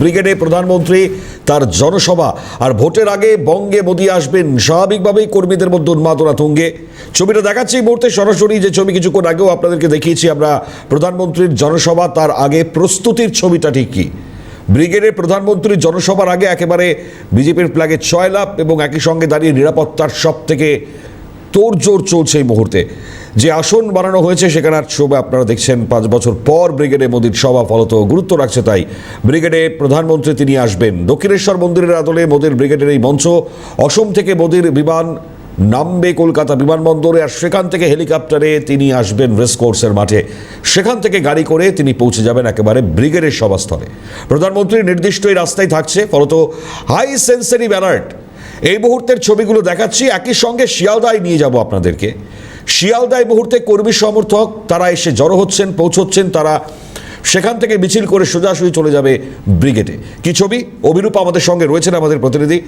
ব্রিগেডে প্রধানমন্ত্রী তার জনসভা আর ভোটের আগে বঙ্গে মোদি আসবেন, স্বাভাবিকভাবেই কর্মীদের মধ্যে উন্মাদনা তুঙ্গে। ছবিটা দেখাচ্ছি এই মুহূর্তে সরাসরি, যে ছবি কিছুক্ষণ আগেও আপনাদেরকে দেখিয়েছি আমরা। প্রধানমন্ত্রীর জনসভা, তার আগে প্রস্তুতির ছবিটা ঠিক কি? ব্রিগেডের প্রধানমন্ত্রীর জনসভার আগে একেবারে বিজেপির ফ্ল্যাগে ছয়লাপ এবং একই সঙ্গে দাঁড়িয়ে নিরাপত্তার সব থেকে তোড়জোড় চলছে এই মুহূর্তে। যে আসন বানানো হয়েছে সেখানে ছবি আপনারা দেখছেন। 5 বছর পর ব্রিগেডে মোদির সভা, ফলত গুরুত্ব রাখছে তাই ব্রিগেডে প্রধানমন্ত্রী তিনি আসবেন। দক্ষিণেশ্বর মন্দিরের আদলে মোদির ব্রিগেডের এই মঞ্চ। অসম থেকে মোদির বিমান নামবে কলকাতা বিমানবন্দরে, আর সেখান থেকে হেলিকপ্টারে তিনি আসবেন রেসকোর্সের মাঠে। সেখান থেকে গাড়ি করে তিনি পৌঁছে যাবেন একেবারে ব্রিগেডের সভাস্থলে। প্রধানমন্ত্রীর নির্দিষ্ট এই রাস্তায় থাকছে, ফলত হাই সেন্সারি অ্যালার্ট। এই মুহূর্তের ছবিগুলো দেখাচ্ছি, একই সঙ্গে শিয়ালদায় নিয়ে যাব আপনাদেরকে। শিয়ালদায় মুহূর্তে কর্মী সমর্থক তারা এসে জড়ো হচ্ছেন, পৌঁছচ্ছেন। তারা সেখান থেকে মিছিল করে সোজাসুজি চলে যাবে ব্রিগেডে। কি ছবি? অভিরূপা আমাদের সঙ্গে রয়েছেন, আমাদের প্রতিনিধি।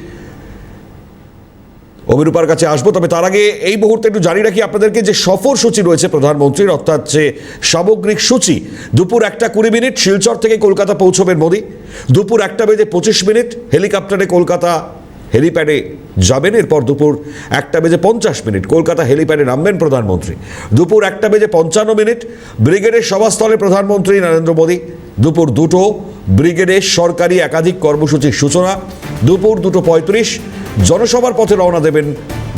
অভিরূপার কাছে আসবো, তবে তার আগে এই মুহূর্তে একটু জানিয়ে রাখি আপনাদেরকে যে সফর সূচি রয়েছে প্রধানমন্ত্রীর, অর্থাৎ যে সামগ্রিক সূচি। দুপুর 1:20 শিলচর থেকে কলকাতা পৌঁছবেন মোদি। দুপুর 1:25 হেলিকপ্টারে কলকাতা হেলিপ্যাডে যাবেন। এরপর দুপুর 1:50 কলকাতা হেলিপ্যাডে নামবেন প্রধানমন্ত্রী। দুপুর 1:55 ব্রিগেডের সভাস্থলে প্রধানমন্ত্রী নরেন্দ্র মোদী। দুপুর 2 ব্রিগেডে সরকারি একাধিক কর্মসূচির সূচনা। দুপুর 2:35 জনসভার পথে রওনা দেবেন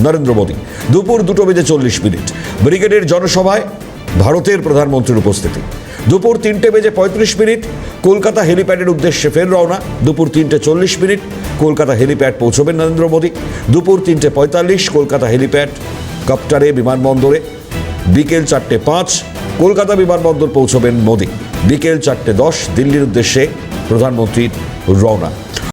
নরেন্দ্র মোদী। দুপুর 2:40 ব্রিগেডের জনসভায় ভারতের প্রধানমন্ত্রীর উপস্থিতি। দুপুর 3:35 কলকাতা হেলিপ্যাডের উদ্দেশ্যে ফের রওনা। দুপুর 3:40 কলকাতা হেলিপ্যাড পৌঁছবেন নরেন্দ্র মোদী। দুপুর 3:45 কলকাতা হেলিপ্যাড কপ্টারে বিমানবন্দরে। বিকেল 4:05 কলকাতা বিমানবন্দর পৌঁছবেন মোদী। বিকেল 4:10 দিল্লির উদ্দেশ্যে প্রধানমন্ত্রীর রওনা।